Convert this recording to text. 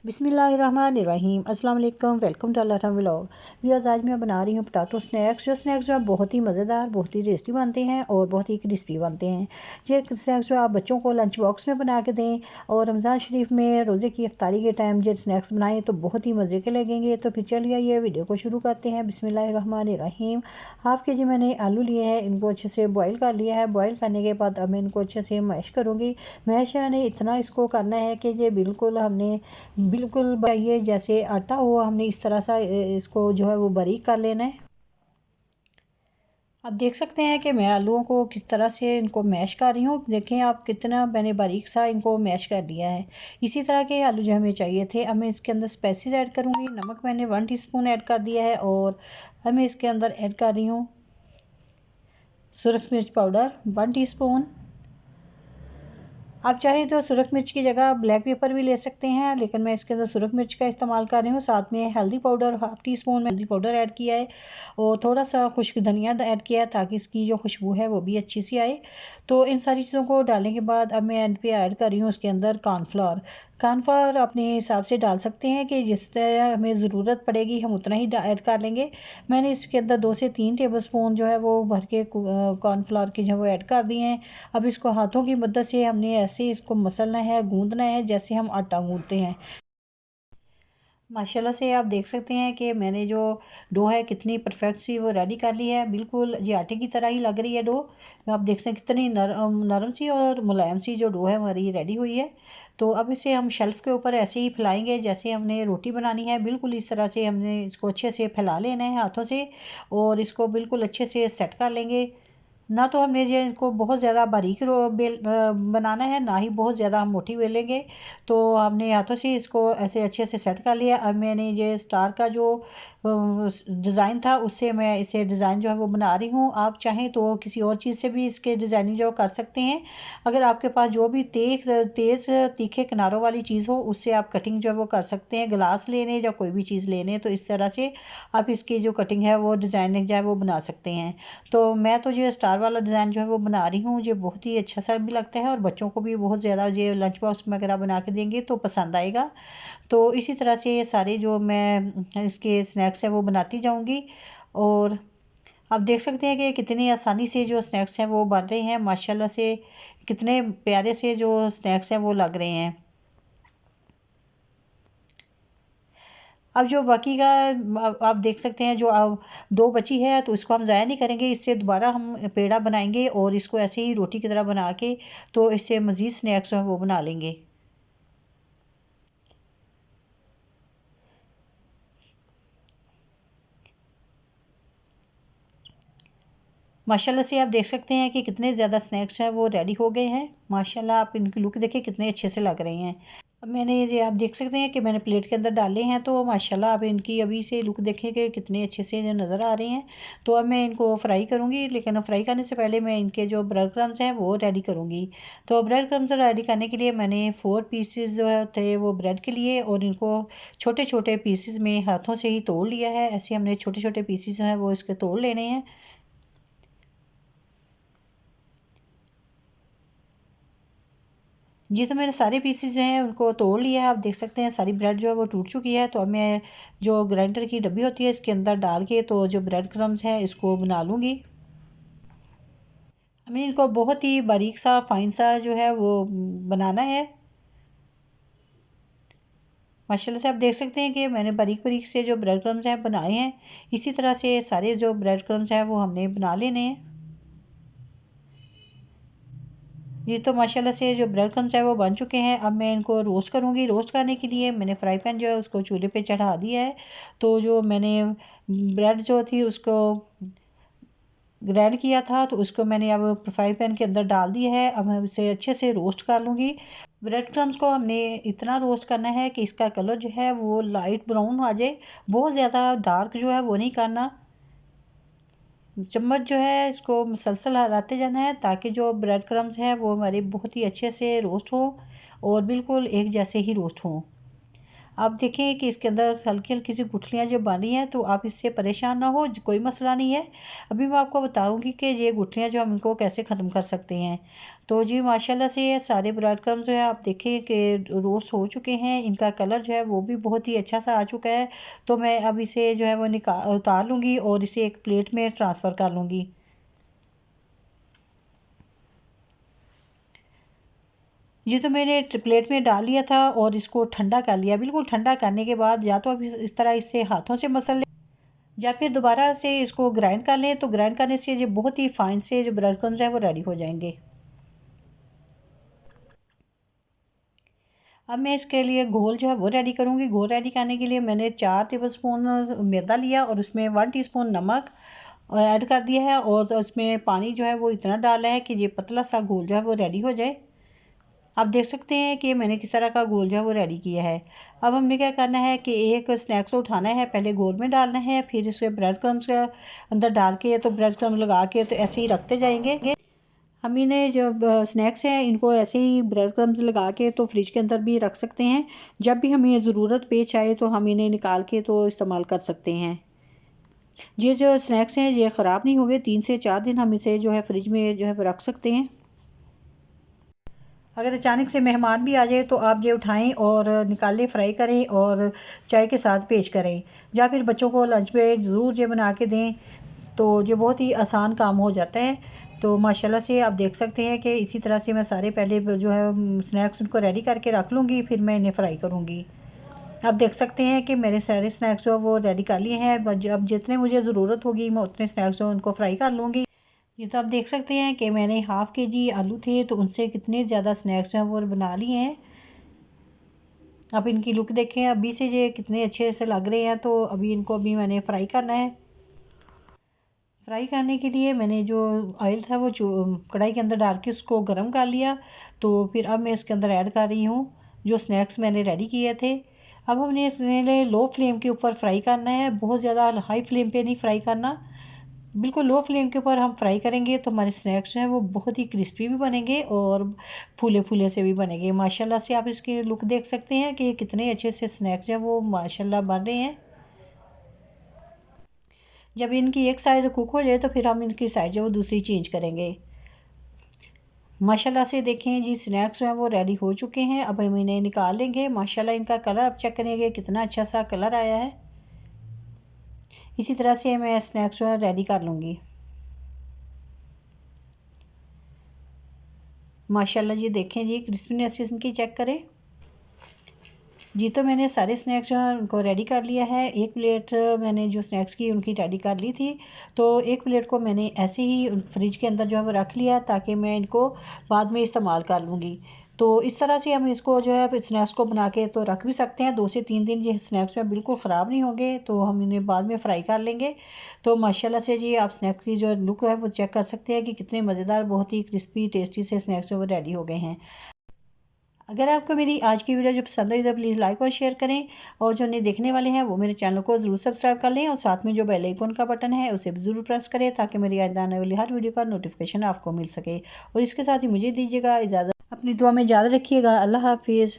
बिस्मिल्लाहिर्रहमानिर्रहीम अस्सलाम वालेकुम। Welcome to Allah vlog. Viewers, आज मैं बना रही हूँ पोटैटो स्नैक्स। जो बहुत ही मज़ेदार, बहुत ही टेस्टी बनते हैं और बहुत ही क्रिस्पी बनते हैं। ये स्नैक्स जो आप बच्चों को लंच बॉक्स में बना के दें और रमज़ान शरीफ में रोज़े की इफ्तारी के टाइम ये स्नैक्स बनाएं तो बहुत ही मज़े के लगेंगे। तो फिर चलिए ये वीडियो को शुरू करते हैं। बिस्मिल्लाहिर्रहमानिर्रहीम। हाफ़ के जी मैंने आलू लिए हैं, इनको अच्छे से बॉयल कर लिया है। बॉयल करने के बाद अब मैं इनको अच्छे से मैश करूँगी। मैश यानी इतना इसको करना है कि ये बिल्कुल ये जैसे आटा हो, हमने इस तरह सा इसको जो है वो बारीक कर लेना है। अब देख सकते हैं कि मैं आलूओं को किस तरह से इनको मैश कर रही हूँ। देखें आप कितना मैंने बारीक सा इनको मैश कर दिया है। इसी तरह के आलू जो हमें चाहिए थे। अब मैं इसके अंदर स्पाइसेस ऐड करूँगी। नमक मैंने 1 टीस्पून ऐड कर दिया है और अब मैं इसके अंदर ऐड कर रही हूँ सुरख मिर्च पाउडर 1 टीस्पून। आप चाहें तो सुरख मिर्च की जगह ब्लैक पेपर भी ले सकते हैं, लेकिन मैं इसके अंदर सुरख मिर्च का इस्तेमाल कर रही हूँ। साथ में हल्दी पाउडर 1/2 टीस्पून में हल्दी पाउडर ऐड किया है और थोड़ा सा खुश्क धनिया ऐड किया है ताकि इसकी जो खुशबू है वो भी अच्छी सी आए। तो इन सारी चीज़ों को डालने के बाद अब मैं एंड पे ऐड कर रही हूँ उसके अंदर कॉर्नफ्लोर। कॉर्नफ्लोर अपने हिसाब से डाल सकते हैं कि जिस तरह हमें ज़रूरत पड़ेगी हम उतना ही ऐड कर लेंगे। मैंने इसके अंदर 2 से 3 टेबलस्पून जो है वो भर के कॉर्नफ्लोर के जो वो ऐड कर दिए हैं। अब इसको हाथों की मदद से हमने ऐसे इसको मसलना है, गूंदना है जैसे हम आटा गूंदते हैं। माशाल्लाह से आप देख सकते हैं कि मैंने जो डो है कितनी परफेक्ट सी वो रेडी कर ली है। बिल्कुल ये आटे की तरह ही लग रही है डो। आप देख सकते हैं कितनी नरम सी और मुलायम सी जो डो है हमारी रेडी हुई है। तो अब इसे हम शेल्फ़ के ऊपर ऐसे ही फैलाएंगे जैसे हमने रोटी बनानी है। बिल्कुल इस तरह से हमने इसको अच्छे से फैला लेना है हाथों से और इसको बिल्कुल अच्छे से सेट कर लेंगे। ना तो हमने ये इनको बहुत ज़्यादा बारीक बनाना है, ना ही बहुत ज़्यादा हम मोटी बेलेंगे। तो हमने हाथों से इसको ऐसे अच्छे से सेट कर लिया। अब मैंने ये स्टार का जो डिज़ाइन था उससे मैं इसे डिज़ाइन जो है वो बना रही हूँ। आप चाहें तो किसी और चीज़ से भी इसके डिज़ाइनिंग जो कर सकते हैं। अगर आपके पास जो भी तेज़ तीखे किनारों वाली चीज़ हो उससे आप कटिंग जो है वो कर सकते हैं। गिलास लेने या कोई भी चीज़ लेने तो इस तरह से आप इसकी जो कटिंग है वो डिज़ाइनिंग जो है वो बना सकते हैं। तो मैं तो ये स्टार वाला डिज़ाइन जो है वो बना रही हूँ। ये बहुत ही अच्छा सा भी लगता है और बच्चों को भी बहुत ज़्यादा ये लंच बॉक्स वगैरह बना के देंगे तो पसंद आएगा। तो इसी तरह से ये सारे जो मैं इसके स्नैक्स हैं वो बनाती जाऊँगी। और आप देख सकते हैं कि कितनी आसानी से जो स्नैक्स हैं वो बन रहे हैं। माशाल्लाह से कितने प्यारे से जो स्नैक्स हैं वो लग रहे हैं। अब जो बाकी का आप देख सकते हैं जो दो बची है तो इसको हम ज़ाया नहीं करेंगे। इससे दोबारा हम पेड़ा बनाएंगे और इसको ऐसे ही रोटी की तरह बना के तो इससे मज़ीद स्नैक्स हैं वो बना लेंगे। माशाल्लाह से आप देख सकते हैं कि कितने ज़्यादा स्नैक्स हैं वो रेडी हो गए हैं। माशाल्लाह आप इनकी लुक देखिए कितने अच्छे से लग रहे हैं। अब मैंने ये आप देख सकते हैं कि मैंने प्लेट के अंदर डाले हैं तो माशाल्लाह आप इनकी अभी से लुक देखें कि कितने अच्छे से जो नज़र आ रहे हैं। तो अब मैं इनको फ्राई करूँगी, लेकिन फ्राई करने से पहले मैं इनके जो ब्रेड क्रम्स हैं वो रेडी करूँगी। तो ब्रेड क्रम्स रेडी करने के लिए मैंने 4 पीसेस जो है थे वो ब्रेड के लिए और इनको छोटे छोटे पीसेस में हाथों से ही तोड़ लिया है। ऐसे हमने छोटे छोटे पीसेस हैं वो इसके तोड़ लेने हैं। जी, तो मैंने सारे पीसेस जो हैं उनको तोड़ लिया है। आप देख सकते हैं सारी ब्रेड जो है वो टूट चुकी है। तो अब मैं जो ग्राइंडर की डब्बी होती है इसके अंदर डाल के तो जो ब्रेड क्रम्स हैं इसको बना लूँगी। हमें इनको बहुत ही बारीक सा फाइन सा जो है वो बनाना है। माशाल्लाह से आप देख सकते हैं कि मैंने बारीक बारीक से जो ब्रेड क्रम्स हैं बनाए हैं। इसी तरह से सारे जो ब्रेड क्रम्स हैं वो हमने बना लेने हैं। ये तो माशाल्लाह से जो ब्रेड क्रम्स है वो बन चुके हैं। अब मैं इनको रोस्ट करूँगी। रोस्ट करने के लिए मैंने फ्राई पैन जो है उसको चूल्हे पे चढ़ा दिया है। तो जो मैंने ब्रेड जो थी उसको ग्राइंड किया था तो उसको मैंने अब फ्राई पैन के अंदर डाल दिया है। अब मैं इसे अच्छे से रोस्ट कर लूँगी। ब्रेड क्रम्स को हमने इतना रोस्ट करना है कि इसका कलर जो है वो लाइट ब्राउन आ जाए। बहुत ज़्यादा डार्क जो है वो नहीं करना। चम्मच जो है इसको मुसलसल हिलाते जाना है ताकि जो ब्रेड क्रम्स हैं वो हमारे बहुत ही अच्छे से रोस्ट हो और बिल्कुल एक जैसे ही रोस्ट हों। आप देखें कि इसके अंदर हल्की हल्की सी गुठलियाँ जो बन रही हैं, तो आप इससे परेशान ना हो, कोई मसला नहीं है। अभी मैं आपको बताऊंगी कि ये गुठलियाँ जो हम इनको कैसे ख़त्म कर सकते हैं। तो जी माशाल्लाह से ये सारे ब्रेड क्रम्स जो है आप देखें कि रोस्ट हो चुके हैं, इनका कलर जो है वो भी बहुत ही अच्छा सा आ चुका है। तो मैं अब इसे जो है वो उतार लूँगी और इसे एक प्लेट में ट्रांसफ़र कर लूँगी। ये तो मैंने प्लेट में डाल लिया था और इसको ठंडा कर लिया। बिल्कुल ठंडा करने के बाद या तो आप इस तरह इससे हाथों से मसल लें, या फिर दोबारा से इसको ग्राइंड कर लें। तो ग्राइंड करने से ये बहुत ही फाइन से जो ब्रेड क्रम्स हैं वो रेडी हो जाएंगे। अब मैं इसके लिए घोल जो है वो रेडी करूँगी। घोल रेडी करने के लिए मैंने 4 टेबलस्पून मैदा लिया और उसमें 1 टीस्पून नमक ऐड कर दिया है, और उसमें पानी जो है वो इतना डाला है कि ये पतला सा घोल जो है वो रेडी हो जाए। आप देख सकते हैं कि मैंने किस तरह का घोल जो है वो रेडी किया है। अब हमने क्या करना है कि एक स्नैक्स को उठाना है, पहले घोल में डालना है, फिर इसके ब्रेड क्रम्स के अंदर डाल के तो ब्रेड क्रम्स लगा के तो ऐसे ही रखते जाएंगे। हम इन्हें जो स्नैक्स हैं इनको ऐसे ही ब्रेड क्रम्स लगा के तो फ्रिज के अंदर भी रख सकते हैं। जब भी हमें ज़रूरत पेश आए तो हम इन्हें निकाल के तो इस्तेमाल कर सकते हैं। ये जो स्नैक्स हैं ये ख़राब नहीं होंगे, 3 से 4 दिन हम इसे जो है फ्रिज में जो है वो रख सकते हैं। अगर अचानक से मेहमान भी आ जाए तो आप ये उठाएं और निकालें, फ्राई करें और चाय के साथ पेश करें, या फिर बच्चों को लंच में ज़रूर ये बना के दें। तो ये बहुत ही आसान काम हो जाता है। तो माशाल्लाह से आप देख सकते हैं कि इसी तरह से मैं सारे पहले जो है स्नैक्स उनको रेडी करके रख लूँगी, फिर मैं इन्हें फ्राई करूँगी। आप देख सकते हैं कि मेरे सारे स्नैक्स जो वो रेडी कर लिए हैं। अब जितने मुझे ज़रूरत होगी मैं उतने स्नैक्स जो उनको फ्राई कर लूँगी। ये तो आप देख सकते हैं कि मैंने हाफ़ केजी आलू थे तो उनसे कितने ज़्यादा स्नैक्स जो हैं वो बना लिए हैं। आप इनकी लुक देखें, अभी से ये कितने अच्छे से लग रहे हैं। तो अभी मैंने फ्राई करना है। फ्राई करने के लिए मैंने जो ऑयल था वो कढ़ाई के अंदर डाल के उसको गर्म कर लिया। तो फिर अब मैं इसके अंदर ऐड कर रही हूँ जो स्नैक्स मैंने रेडी किए थे। अब हमने इसमें लो फ्लेम के ऊपर फ्राई करना है, बहुत ज़्यादा हाई फ्लेम पे नहीं फ्राई करना। बिल्कुल लो फ्लेम के ऊपर हम फ्राई करेंगे तो हमारे स्नैक्स जो हैं वो बहुत ही क्रिस्पी भी बनेंगे और फूले फूले से भी बनेंगे। माशाल्लाह से आप इसकी लुक देख सकते हैं कि कितने अच्छे से स्नैक्स जो हैं वो माशाल्लाह बन रहे हैं। जब इनकी एक साइड कुक हो जाए तो फिर हम इनकी साइड जो वो दूसरी चेंज करेंगे। माशाल्लाह से देखें जी स्नैक्स जो हैं वो रेडी हो चुके हैं। अब हम इन्हें निकाल लेंगे। माशाल्लाह इनका कलर आप चेक करेंगे कितना अच्छा सा कलर आया है। इसी तरह से मैं स्नैक्स जो है रेडी कर लूँगी। माशाल्लाह जी देखें जी क्रिस्पीनेस इनकी चेक करें जी। तो मैंने सारे स्नैक्स जो हैं उनको रेडी कर लिया है। एक प्लेट मैंने जो स्नैक्स की उनकी रेडी कर ली थी, तो एक प्लेट को मैंने ऐसे ही फ्रिज के अंदर जो है वो रख लिया ताकि मैं इनको बाद में इस्तेमाल कर लूँगी। तो इस तरह से हम इसको जो है स्नैक्स को बना के तो रख भी सकते हैं, 2 से 3 दिन ये स्नैक्स जो है बिल्कुल ख़राब नहीं होंगे। तो हम इन्हें बाद में फ्राई कर लेंगे। तो माशाल्लाह से जी आप स्नैक्स की जो लुक है वो चेक कर सकते हैं कि कितने मज़ेदार, बहुत ही क्रिस्पी टेस्टी से स्नैक्स जो वो रेडी हो गए हैं। अगर आपको मेरी आज की वीडियो जो पसंद आई तो प्लीज़ लाइक और शेयर करें, और जो नहीं देखने वाले हैं वो मेरे चैनल को ज़रूर सब्सक्राइब कर लें, और साथ में जो बेल आइकन का बटन है उसे भी ज़रूर प्रेस करें ताकि मेरी आगे आने वाली हर वीडियो का नोटिफिकेशन आपको मिल सके। और इसके साथ ही मुझे दीजिएगा इजाज़त। अपनी दुआ में याद रखिएगा। अल्लाह हाफिज़।